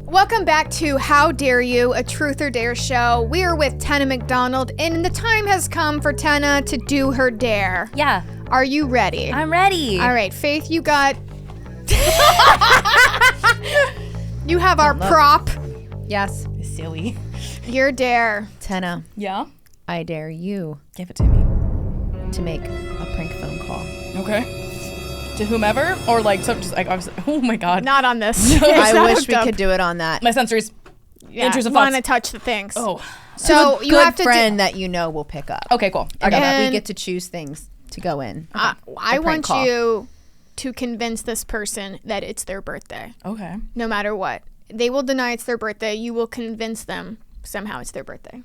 Welcome back to How Dare You, a Truth or Dare show. We are with Tennah McDonald, and the time has come for Tennah to do her dare. Yeah. Are you ready? I'm ready. All right, Faith, you got... You have our prop. Yes. Silly. Your dare. Tennah, Yeah? I dare you Give it to me. to make a prank phone call. Okay. To whomever? Or like, so just like, obviously, oh my God. Not on this. I wish we could do it on that. My sensories. Intrusive want to thoughts. touch the things. Oh. So a you good have to friend that you know will pick up. Okay, cool. I got And that. And- we get to choose things to go in. I prank want call. you to convince this person that it's their birthday, Okay. no matter what. They will deny it's their birthday. You will convince them somehow it's their birthday.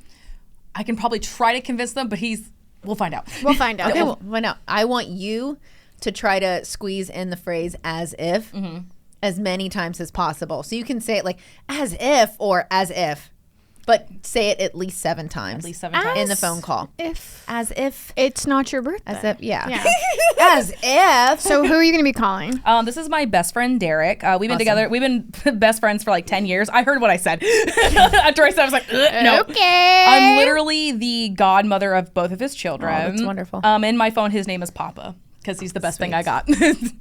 I can probably try to convince them, but we'll find out. We'll find out. Okay, well, no, I want you to try to squeeze in the phrase as if as many times as possible. So you can say it like as if or as if, but say it at least 7 times. At least 7 times. in the phone call. If As if. it's not your birthday. As if, yeah. Yeah. As if. So who are you going to be calling? This is my best friend, Derek. We've been together. We've been best friends for like 10 years. I heard what I said. After I said, I was like, no. Okay. I'm literally the godmother of both of his children. Oh, that's wonderful. In my phone, his name is Papa because he's the best thing I got.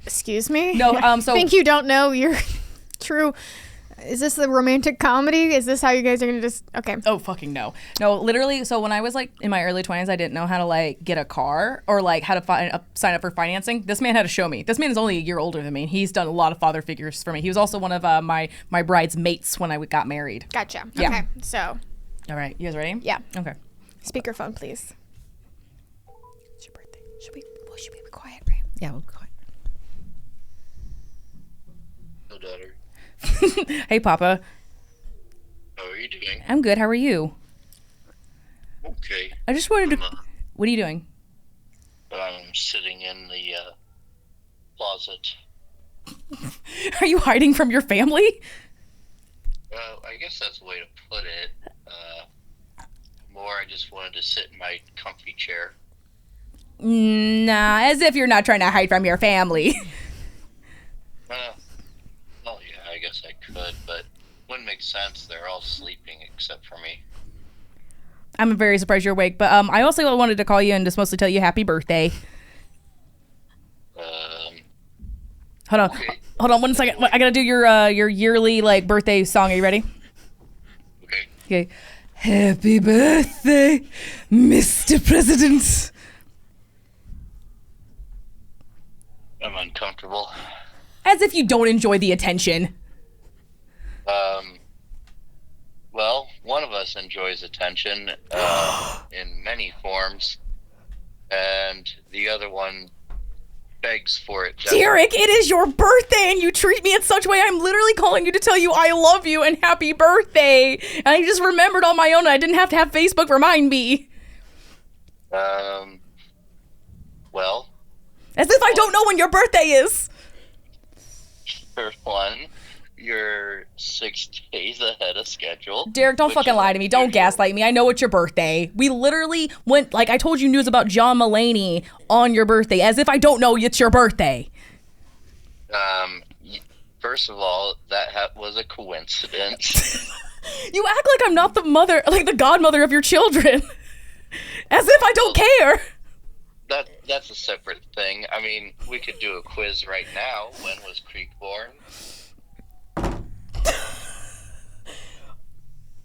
Excuse me? No, I so- think you don't know your true... Is this the romantic comedy? Is this how you guys are going to just... Okay. Oh, fucking no. No, literally, so when I was like in my early 20s, I didn't know how to like get a car or like how to sign up for financing. This man had to show me. This man is only a year older than me. He's done a lot of father figures for me. He was also one of my bride's mates when I got married. Gotcha. Yeah. Okay. So, All right, you guys ready? yeah. Okay. Speakerphone, please. It's your birthday. Should we be quiet, right? Yeah, we'll go ahead. Hello, daughter. Hey, Papa. How are you doing? I'm good. How are you? Okay. I just wanted to. What are you doing? I'm sitting in the closet. Are you hiding from your family? I guess that's the way to put it. More, I just wanted to sit in my comfy chair. Nah, as if you're not trying to hide from your family. Well, yeah, I guess I could, but wouldn't make sense. They're all sleeping except for me. I'm very surprised you're awake, but I also wanted to call you and just mostly tell you happy birthday. Hold on. Okay. Hold on 1 second. I gotta do your yearly like birthday song. Are you ready? Okay. Okay. Happy birthday, Mr. President. I'm uncomfortable. As if you don't enjoy the attention. Well, one of us enjoys attention in many forms, and the other one begs for it. Derek, it is your birthday and you treat me in such a way. I'm literally calling you to tell you I love you and happy birthday. And I just remembered on my own. I didn't have to have Facebook remind me. Well, As if I don't know when your birthday is. for one, you're 6 days ahead of schedule. Derek, don't which fucking is lie to me. Don't unusual. gaslight me. I know it's your birthday. We literally went, like, I told you news about John Mulaney on your birthday, as if I don't know it's your birthday. First of all, that was a coincidence. You act like I'm not the mother, like the godmother of your children. As if I don't care. That's a separate thing. I mean, we could do a quiz right now. When was Creek born?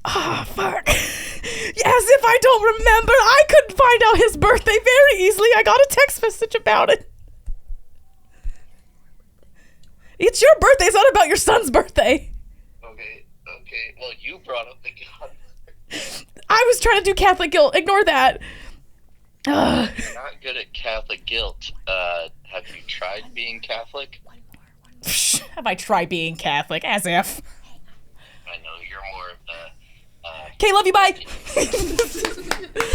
Ah, fuck. As if I don't remember. I could find out his birthday very easily. I got a text message about it. It's your birthday. It's not about your son's birthday. Okay. Well, you brought up the God. I was trying to do Catholic guilt. Ignore that. Ugh. You're not good at Catholic guilt. Have you tried being Catholic? Have I tried being Catholic? As if. I know you're more of the. Okay, love you, bye.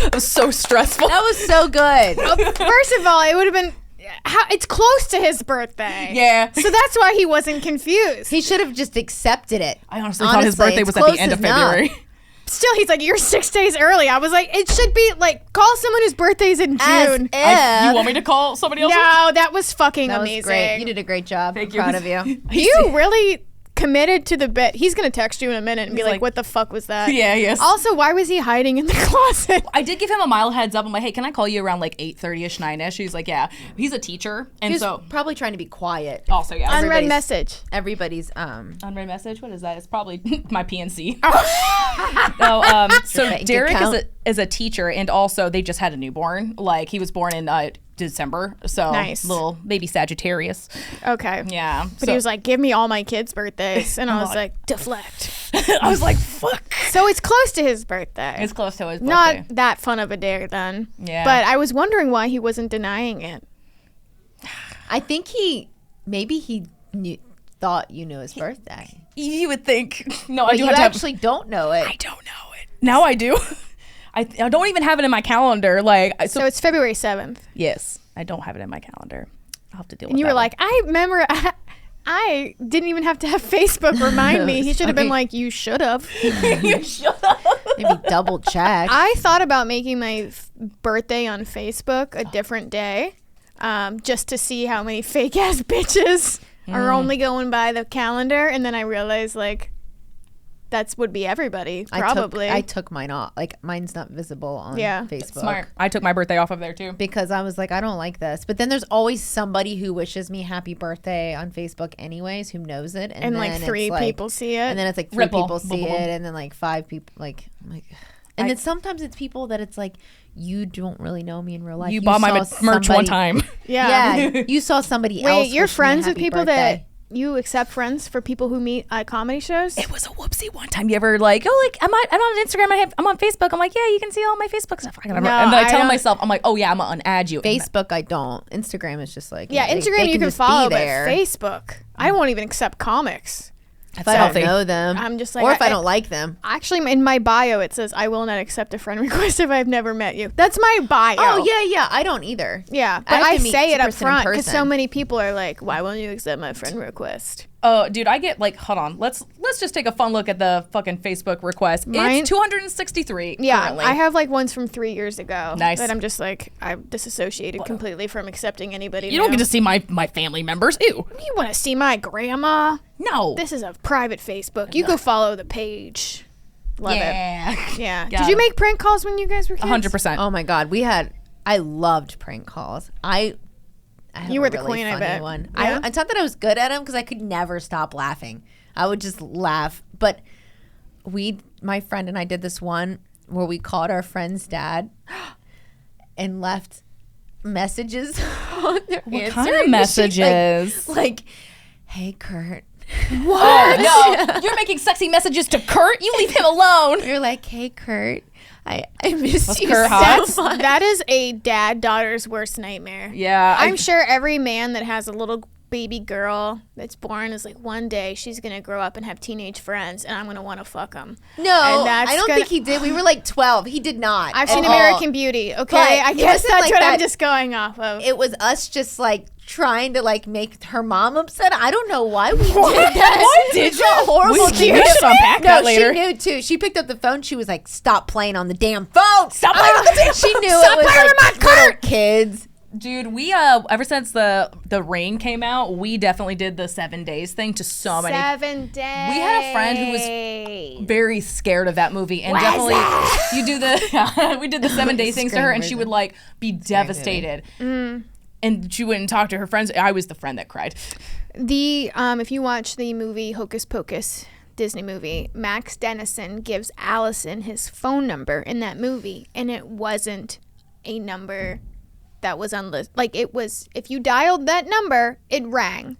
That was so stressful. That was so good. First of all, it would have been... it's close to his birthday. Yeah. So that's why he wasn't confused. He should have just accepted it. I honestly thought his birthday it's was at the close end of enough. February. Still, he's like, you're 6 days early. I was like, it should be like, call someone whose birthday's in As June. if. You want me to call somebody else? No, that was fucking That was amazing. great. You did a great job. Thank I'm you. proud of you. You really committed to the bit. He's gonna text you in a minute and be like, like, "What the fuck was that?" Yeah, yes. Also, why was he hiding in the closet? I did give him a mild heads up. I'm like, hey, can I call you around like 8:30ish, 9ish? He's like, yeah. He's a teacher, and He was so probably trying to be quiet. also yeah. Unread Everybody's- message. Everybody's Unread message. What is that? It's probably my PNC. Oh. No, so bank Derek account. is a teacher, and also they just had a newborn. Like he was born in December, so Nice. little baby Sagittarius. Okay. Yeah, But he was like, "Give me all my kids' birthdays," and I was like, "Deflect." I was like, fuck. So it's close to his birthday. It's close to his birthday. Not that fun of a dare then. Yeah. But I was wondering why he wasn't denying it. I think maybe he thought you knew his birthday. You would think. No, I But do you have to have- actually don't know it. I don't know it. Now I do. I don't even have it in my calendar. Like So it's February 7th. yes, I don't have it in my calendar. I'll have to deal with And you that were one. like, I remember I didn't even have to have Facebook remind me. He should have been Sorry. like, you should have. you shut up. Maybe double check. I thought about making my birthday on Facebook a different day, just to see how many fake ass bitches are only going by the calendar. And then I realized like that's would be everybody probably. I took mine off. Like mine's not visible on Yeah. Facebook. Smart. I took my birthday off of there too. Because I was like, I don't like this. But then there's always somebody who wishes me happy birthday on Facebook anyways, who knows it. and like then 3 it's like- people see it. And then it's like 3 Ripple. people see Boom, boom, boom. it. And then like 5 people, like, I'm like, and then sometimes it's people that it's like, you don't really know me in real life. You bought my saw merch one somebody- time. Yeah. You saw somebody else. Wait, you're wish me friends with happy people birthday. that you accept friends for people who meet at comedy shows? It was a whoopsie one time. You ever like, oh, like I'm on Instagram. I'm on Facebook. I'm like, yeah, you can see all my Facebook stuff. No, and then I I tell don't- myself, I'm like, oh yeah, I'm gonna unadd you. Facebook, I don't. Instagram is just like, Yeah, they Instagram you can just be follow, but there. Facebook, I won't even accept comics. If I don't Healthy. know them, I'm just like, or if I- I don't like them. Actually, in my bio, it says, I will not accept a friend request if I've never met you. That's my bio. Oh yeah, I don't either. Yeah, but have I to meet say the it up person in front because so person. many people are like, why won't you accept my friend request? Oh, dude, I get like, hold on. Let's just take a fun look at the fucking Facebook request. Mine- It's 263 Yeah, currently. I have like ones from 3 years ago. Nice. That I'm just like, I'm disassociated completely from accepting anybody. You don't new. get to see my family members. Ew. You want to see my grandma? No. This is a private Facebook. You go follow the page. Love it. Yeah. Got Did you it. make prank calls when you guys were kids? 100%. Oh my god, I loved prank calls. I have You were a the really queen, I funny bet. One. Yeah? It's not that I was good at them because I could never stop laughing. I would just laugh. But my friend and I did this one where we called our friend's dad and left messages on their What answering kind of machine. messages? Like, hey Kurt. Oh, no. You're making sexy messages to Kurt? You leave him alone. You're like, hey Kurt, I miss Was you Kurt so hot? much. That is a dad-daughter's worst nightmare. Yeah. I'm sure every man that has a little baby girl that's born is like, one day she's going to grow up and have teenage friends and I'm going to want to fuck them. No, And that's I don't gonna- think he did. We were like 12. He did not. I've at seen all. American Beauty, okay? But I it guess wasn't that's like what I'm that. just going off of. It was us just like trying to like make her mom upset. I don't know why we did that. What did It's a horrible We thing. should unpack No, that later. she knew too. She picked up the phone. She was like, "Stop playing on the damn phone. Stop playing on the damn She phone. knew Stop it was playing like with my little kids. Dude, we ever since the rain came out, we definitely did the 7 days thing to so many. 7 days. We had a friend who was very scared of that movie, and definitely you do the we did the 7 day things to her, and she would like be devastated, and she wouldn't talk to her friends. I was the friend that cried. The if you watch the movie Hocus Pocus, Disney movie, Max Dennison gives Allison his phone number in that movie, and it wasn't a number that was unlisted. Like, it was, if you dialed that number, it rang.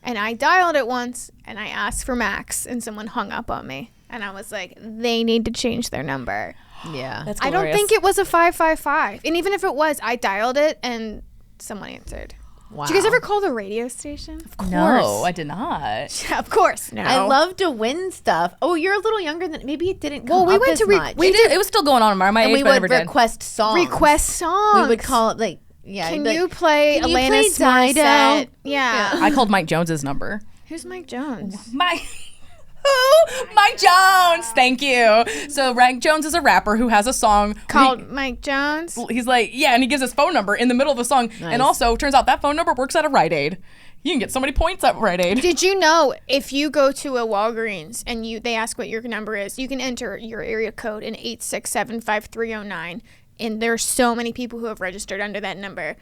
And I dialed it once, and I asked for Max, and someone hung up on me. And I was like, they need to change their number. Yeah. That's I don't think it was a 555. And even if it was, I dialed it, and someone answered. Wow. Did you guys ever call the radio station? Of course. No, I did not. Of course. No. I love to win stuff. Oh, you're a little younger than maybe it didn't come Well, we up went as to much. It was still going on in my and age, we but I would never did. request songs. request songs. We would call it like, yeah. Can like, you play "Can you Alanis play Dido?" Morissette? Yeah. I called Mike Jones's number. Who's Mike Jones? Mike. Who? Mike Jones. Thank you. So Mike Jones is a rapper who has a song Called Mike Jones. He's like, yeah, and he gives his phone number in the middle of the song. Nice. And also, turns out that phone number works at a Rite Aid. You can get so many points at Rite Aid. Did you know if you go to a Walgreens and they ask what your number is, you can enter your area code in 8675309, and there's so many people who have registered under that number.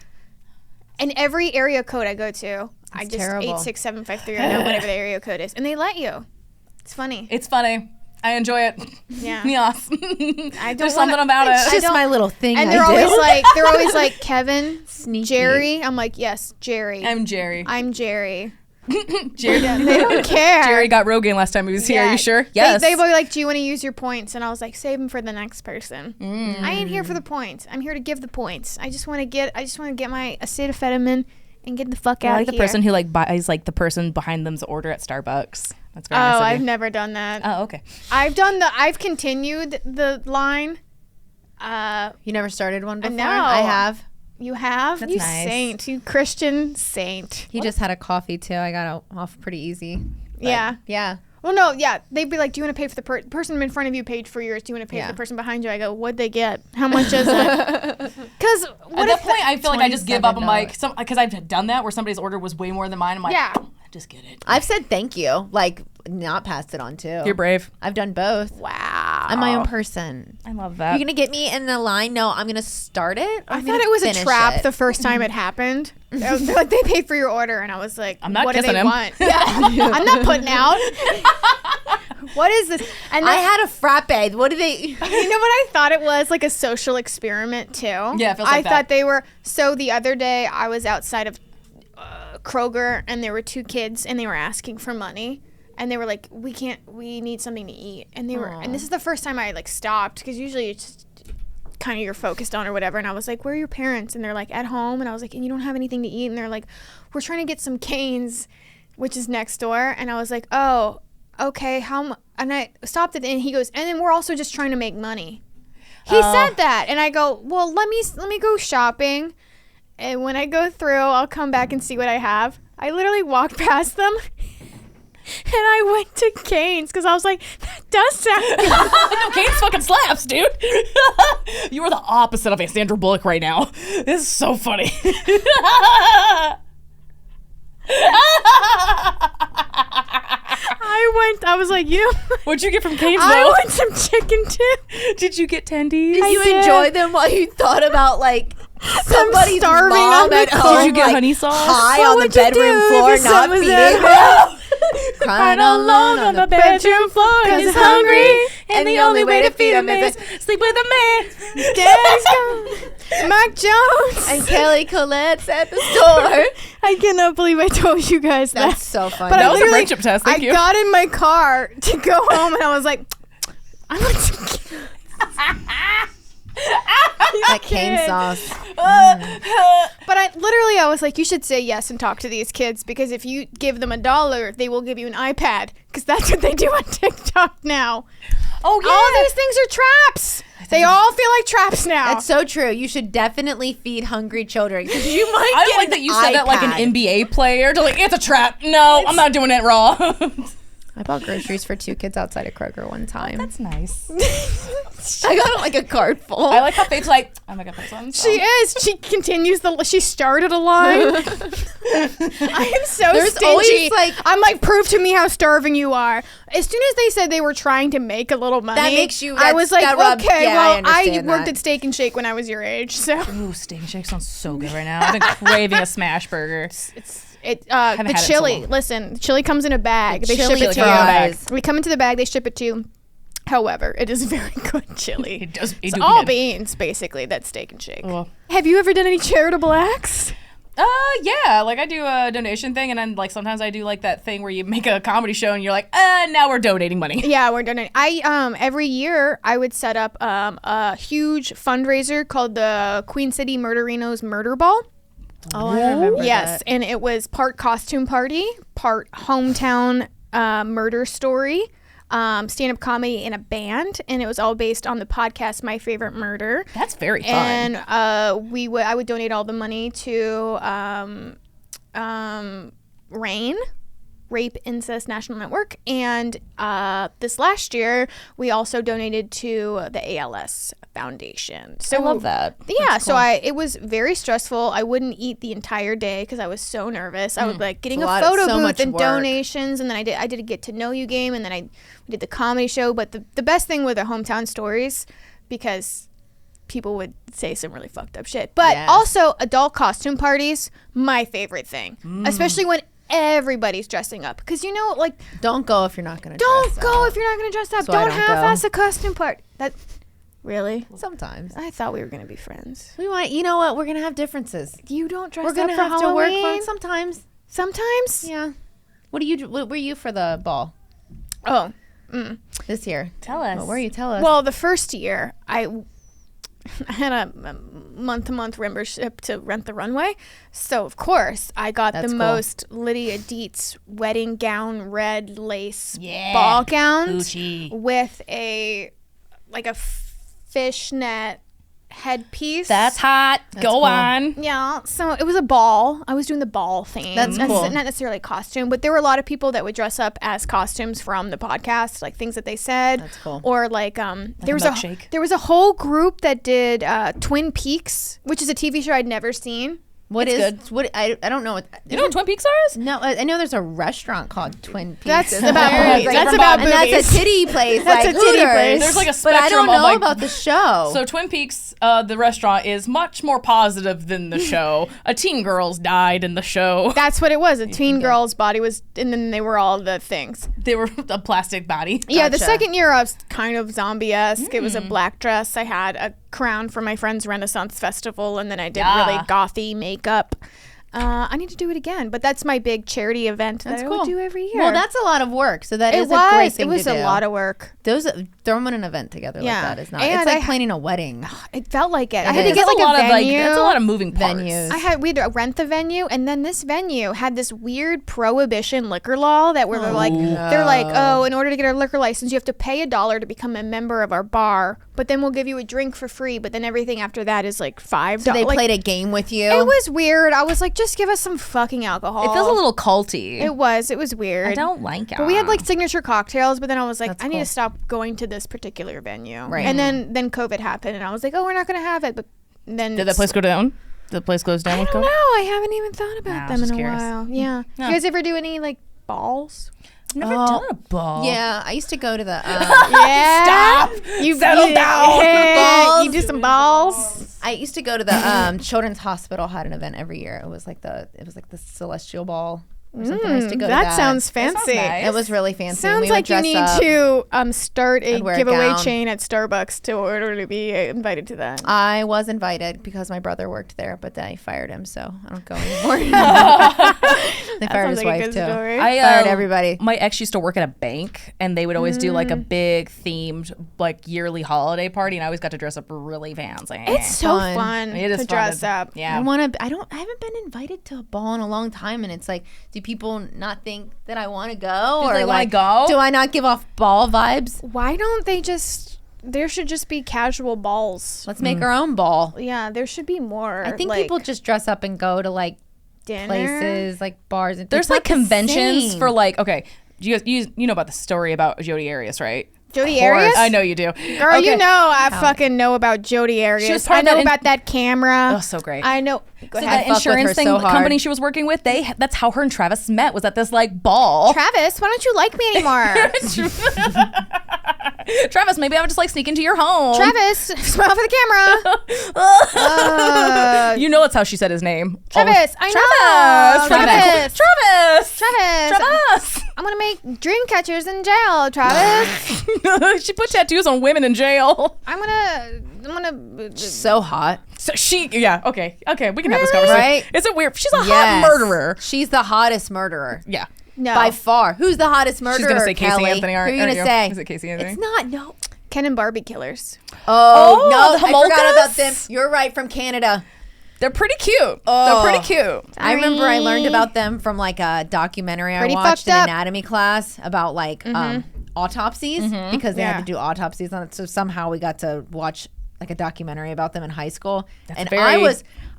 And every area code I go to, I just terrible. 8675309, whatever the area code is, and they let you. It's funny. It's funny. I enjoy it. Yeah. Yes. I don't There's something about It's it. just my little thing. And I they're do. always like Kevin, Sneaky. Jerry. I'm like, yes, Jerry. I'm Jerry. I'm Jerry. Jerry. They don't care. Jerry got Rogaine last time he was here. Are you sure? Yes. They were like, do you want to use your points? And I was like, save them for the next person. I ain't here for the points. I'm here to give the points. I just want to get my acetaminophen and get the fuck out like of the here. person who like buys like the person behind them's order at Starbucks. That's Oh, very nice of I've you. never done that. Oh, okay. I've continued the line. You never started one before? No. I have. You have? That's you nice. saint. You Christian saint. He just had a coffee too. I got off pretty easy. But, Yeah. Yeah. Well, no, yeah. They'd be like, do you want to pay for the person in front of you paid for yours? Do you want to pay for Yeah. the person behind you? I go, what'd they get? How much is it? Because At that point, I feel like I just give up. I'm like, $27. because I've done that where somebody's order was way more than mine. I'm like, Yeah. just get it. I've said thank you. Like, not passed it on too. You're brave. I've done both. wow. I'm my own person. I love that. You're going to get me in the line? No, I'm going to start it. I thought it was a trap the first time it happened. They're like, they paid for your order, and I was like, I'm not what do kissing they him. want? Yeah. I'm not putting out. What is this? And I then, had a frappe. What do they... you know what I thought it was? Like a social experiment, too. Yeah, it feels I like that. thought they were. So the other day, I was outside of Kroger, and there were two kids, and they were asking for money. And they were like, we need something to eat. And they were, and this is the first time I like stopped, because usually it's just kind of you're focused on or whatever. And I was like, where are your parents? And they're like, at home. And I was like, and you don't have anything to eat? And they're like, we're trying to get some Cane's, which is next door. And I was like, oh, okay. And I stopped it, and he goes, and then we're also just trying to make money. He said that. And I go, well, let me go shopping. And when I go through, I'll come back and see what I have. I literally walked past them. And I went to Cane's because I was like, that does sound good. No, Cane's fucking slaps, dude. You are the opposite of a Sandra Bullock right now. This is so funny. I was like, you know, What'd you get from Cane's, I though? want some chicken too. Did you get tendies? Did you did. enjoy them while you thought about, like, somebody's starving mom on the at couch. home? Did you get like, honey sauce? high What on the would you bedroom do floor, if your not son was feeding there? her? Crying alone on the bedroom floor 'cause he's hungry, and the only way to feed him is sleep with a man. Daddy's gone. Mark Jones. and Kelly Colette's at the store. I cannot believe I told you guys that. That's so funny. But That I was a literally- friendship test. Thank I you. got in my car to go home, and I was like, I want some. that cane sauce. But I was like, you should say yes and talk to these kids, because if you give them $1, they will give you an iPad, because that's what they do on TikTok now. Oh, yeah. All these things are traps. They all feel like traps now. That's so true. You should definitely feed hungry children, because you might I get like an that you said that like an iPad. NBA player to like, it's a trap. No, I'm not doing it raw. I bought groceries for 2 kids outside of Kroger one time. That's nice. I got like a cart full. I like how Faith's like, oh my god, put on. She is. She continues she started a line. I am so There's stingy. always, like- I'm like, prove to me how starving you are. As soon as they said they were trying to make a little money, That makes you- I was like, that rubs- okay, yeah, I well, I understand worked that. at Steak and Shake when I was your age, so Ooh, steak and shake sounds so good right now. I've been craving a smash burger. the had it so chili. long. Listen, chili comes in a bag. The They ship chili it to you. fries. We come into the bag. They ship it to you. However, it is very good chili. It does. It's all beans, basically. That's Steak and Shake. Well. Have you ever done any charitable acts? Yeah, like I do a donation thing, and then like sometimes I do like that thing where you make a comedy show and you're like, now we're donating money. Yeah, we're donating. Every year I would set up a huge fundraiser called the Queen City Murderinos Murder Ball. Oh, I remember Yes, that. and it was part costume party, part hometown murder story, stand-up comedy, in a band, and it was all based on the podcast My Favorite Murder. That's very fun. And I would donate all the money to Rain. Rape Incest National Network, and this last year we also donated to the ALS Foundation. So I love that. Yeah, so it was very stressful. I wouldn't eat the entire day because I was so nervous. I was like getting a photo booth and donations, and then I did a get to know you game, and then we did the comedy show. But the best thing were the hometown stories, because people would say some really fucked up shit. But also adult costume parties, my favorite thing, especially when everybody's dressing up, because like, don't go if you're not gonna. Don't go if you're not gonna dress up. So don't half-ass a costume party. That really. Sometimes I thought we were gonna be friends. we might. You know what? We're gonna have differences. You don't dress We're up gonna for have Halloween? to work for sometimes. Sometimes. Yeah. What were you for the ball Oh. this year? Tell us. What were you? Tell us. Well, the first year I had a month-to-month membership to Rent the Runway, so of course I got That's the cool. most Lydia Dietz wedding gown, red lace Yeah. ball gown Gucci. with a fishnet headpiece. That's hot. Go cool. on. Yeah, so it was a ball. I was doing the ball thing. That's cool. Not necessarily a costume, but there were a lot of people that would dress up as costumes from the podcast, like things that they said. That's cool. Or like there was milkshake. there was a whole group that did Twin Peaks, which is a TV show I'd never seen. What It's is good. what I don't know what You know what Twin Peaks is? no I know there's a restaurant called Twin Peaks. That's It's about very- boobies. That's about and that's boobies. a titty place. That's like a titty Hooters. place. There's like a But I spectrum don't of know like. about the show. So Twin Peaks, the restaurant, is much more positive than the show. A teen girls died in the show. That's what it was. A teen girl's body was, and then they were all the things. They were a plastic body. Yeah, the Gotcha. second year I was kind of zombie-esque. It was a black dress. I had a crown for my friend's Renaissance Festival, and then I did really Yeah. gothy makeup. I need to do it again, but that's my big charity event that I would do every year. Well, that's a lot of work. So that it is a great thing It was to do. a lot of work. Those throwing an event together Yeah. like that is not. And It's like I- planning a wedding. It felt like it. I It had to is. get That's like a lot a of like. venue. That's a lot of moving parts. Venues. We had to rent the venue, and then this venue had this weird prohibition liquor law that where they're like, oh, in order to get our liquor license, you have to pay $1 to become a member of our bar, but then we'll give you a drink for free. But then everything after that is like $5. So they like, played a game with you. It was weird. I was like, just give us some fucking alcohol. It feels a little culty. It was weird. I don't like it. But we had like signature cocktails, but then I was like, That's I need cool. to stop going to this particular venue. Right. And then COVID happened, and I was like, oh, we're not going to have it. But then Did that place go down? Did the place close down? I with don't COVID? know. I haven't even thought about No, I them was in a just curious. while. Yeah. No. You guys ever do any like balls? Never done a ball. Yeah, I used to go to the. Yeah. You Settle down. You do some balls. I used to go to the Children's Hospital had an event every year. It was like the Celestial Ball or something. I used to go to That that. sounds That sounds fancy. nice. It was really fancy. Sounds We would like you dress need up. to start a I'd wear a giveaway gown. chain at Starbucks to order to be invited to that. I was invited because my brother worked there, but they fired him, so I don't go anymore. They fired his Sounds like a wife good too. story. I Fired everybody. My ex used to work at a bank, and they would always do like a big themed like yearly holiday party, and I always got to dress up really fancy. It's so Fun. fun It is to fun dress to- up. Yeah. I haven't been invited to a ball in a long time, and it's like, do people not think that I want to go, Do or they wanna like, go? do I not give off ball vibes? Why don't they just? There should just be casual balls. Let's make our own ball. Yeah, there should be more. I think like, people just dress up and go to like dinner. places, like bars. And There's it's like not the conventions same. for like you guys you know about the story about Jodi Arias, right? Jodi Of course. Arias. I know you do. Girl, Okay. you know I fucking know about Jodi Arias. was part I of know that about that camera. Oh, so great. I know. Go So ahead. that fuck with insurance her thing so hard. company she was working with, that's how her and Travis met, was at this like ball. Travis, why don't you like me anymore? Travis, maybe I would just like sneak into your home. Travis, smile for the camera. You know that's how she said his name. Travis, I know. Travis. Travis. Travis. Travis. I'm gonna make dream catchers in jail, Travis. She put tattoos on women in jail. I'm gonna. so hot. So okay, we can have this conversation. Right? Is it weird? She's a hot Yes. murderer. She's the hottest murderer. Yeah. No. By far. Who's the hottest murderer? gonna say Casey Kelly? Anthony, Who are aren't you gonna you? say? Is it Casey Anthony? It's not. No. Ken and Barbie killers. Oh, no! the I forgot Homolkas? about them. You're right, from Canada. They're pretty cute. Oh. They're pretty cute. I remember I learned about them from like a documentary Pretty I watched fucked in up. anatomy class about like autopsies because they had Yeah. to do autopsies on it. So somehow we got to watch like a documentary about them in high school, and very-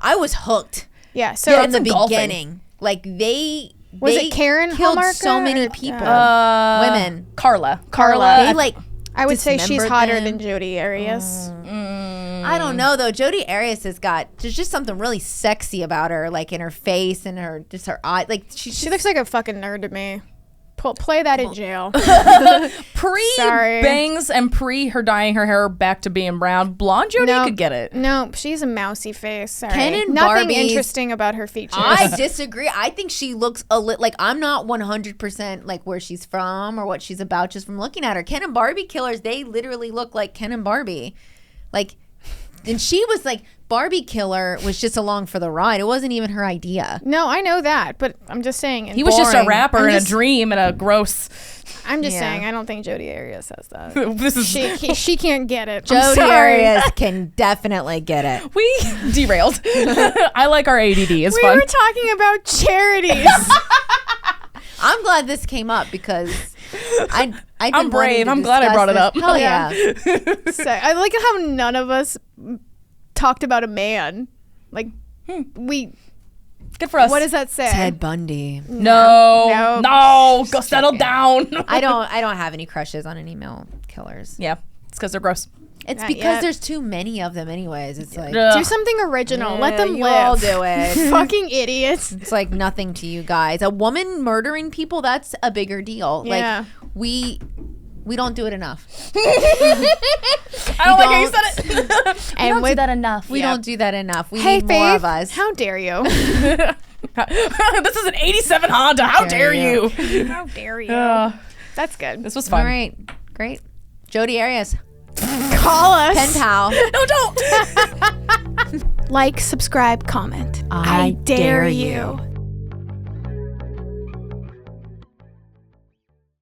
I was hooked Yeah. So from the it's engulfing. beginning. Like they Was they it Karen killed Hallmark so or- many people, women. Carla. They like. I would say she's dismembered hotter them. than Jodi Arias. I don't know though. Jodi Arias has got there's just something really sexy about her, like in her face and her just her eye. Like She looks like a fucking nerd to me. Play that in jail. Sorry. Bangs and pre her dyeing her hair back to being brown, blonde Jodi could get it. No, she's a mousy face. Sorry. Ken and Nothing Barbie's- interesting about her features. I disagree. I think she looks a little like I'm not 100% like where she's from or what she's about just from looking at her. Ken and Barbie killers, they literally look like Ken and Barbie. Like, and she was like, Barbie killer was just along for the ride. It wasn't even her idea. No, I know that, but I'm just saying. He was just a boring. rapper I'm in just- a dream and a gross. I'm just Yeah. saying, I don't think Jodi Arias has that. This is She can't get it. I'm Jodi sorry. Arias can definitely get it. we derailed. I like our ADD. It's We fun. were talking about charities. I'm glad this came up because I'm brave. I'm glad I brought it up. Hell yeah. So, I like how none of us talked about a man. Like, we. Good for us. What does that say? Ted Bundy. No. Go settle down. I don't have any crushes on any male killers. Yeah, it's because they're gross. It's Not because yet. there's too many of them anyways. It's like Ugh. Do something original. Let them you live. all do it. Fucking idiots. It's like nothing to you guys. A woman murdering people, that's a bigger deal. Yeah. Like we don't do it enough. I don't like how you said it. And don't do with that enough. We don't do that enough. We Hey, need more Faith, of us. how dare you? This is an 87 Honda. How dare you? How dare you? That's good. This was All fun. right. Great. Jodi Arias. Call us. Pen pal. No, don't. Like, subscribe, comment. I dare you.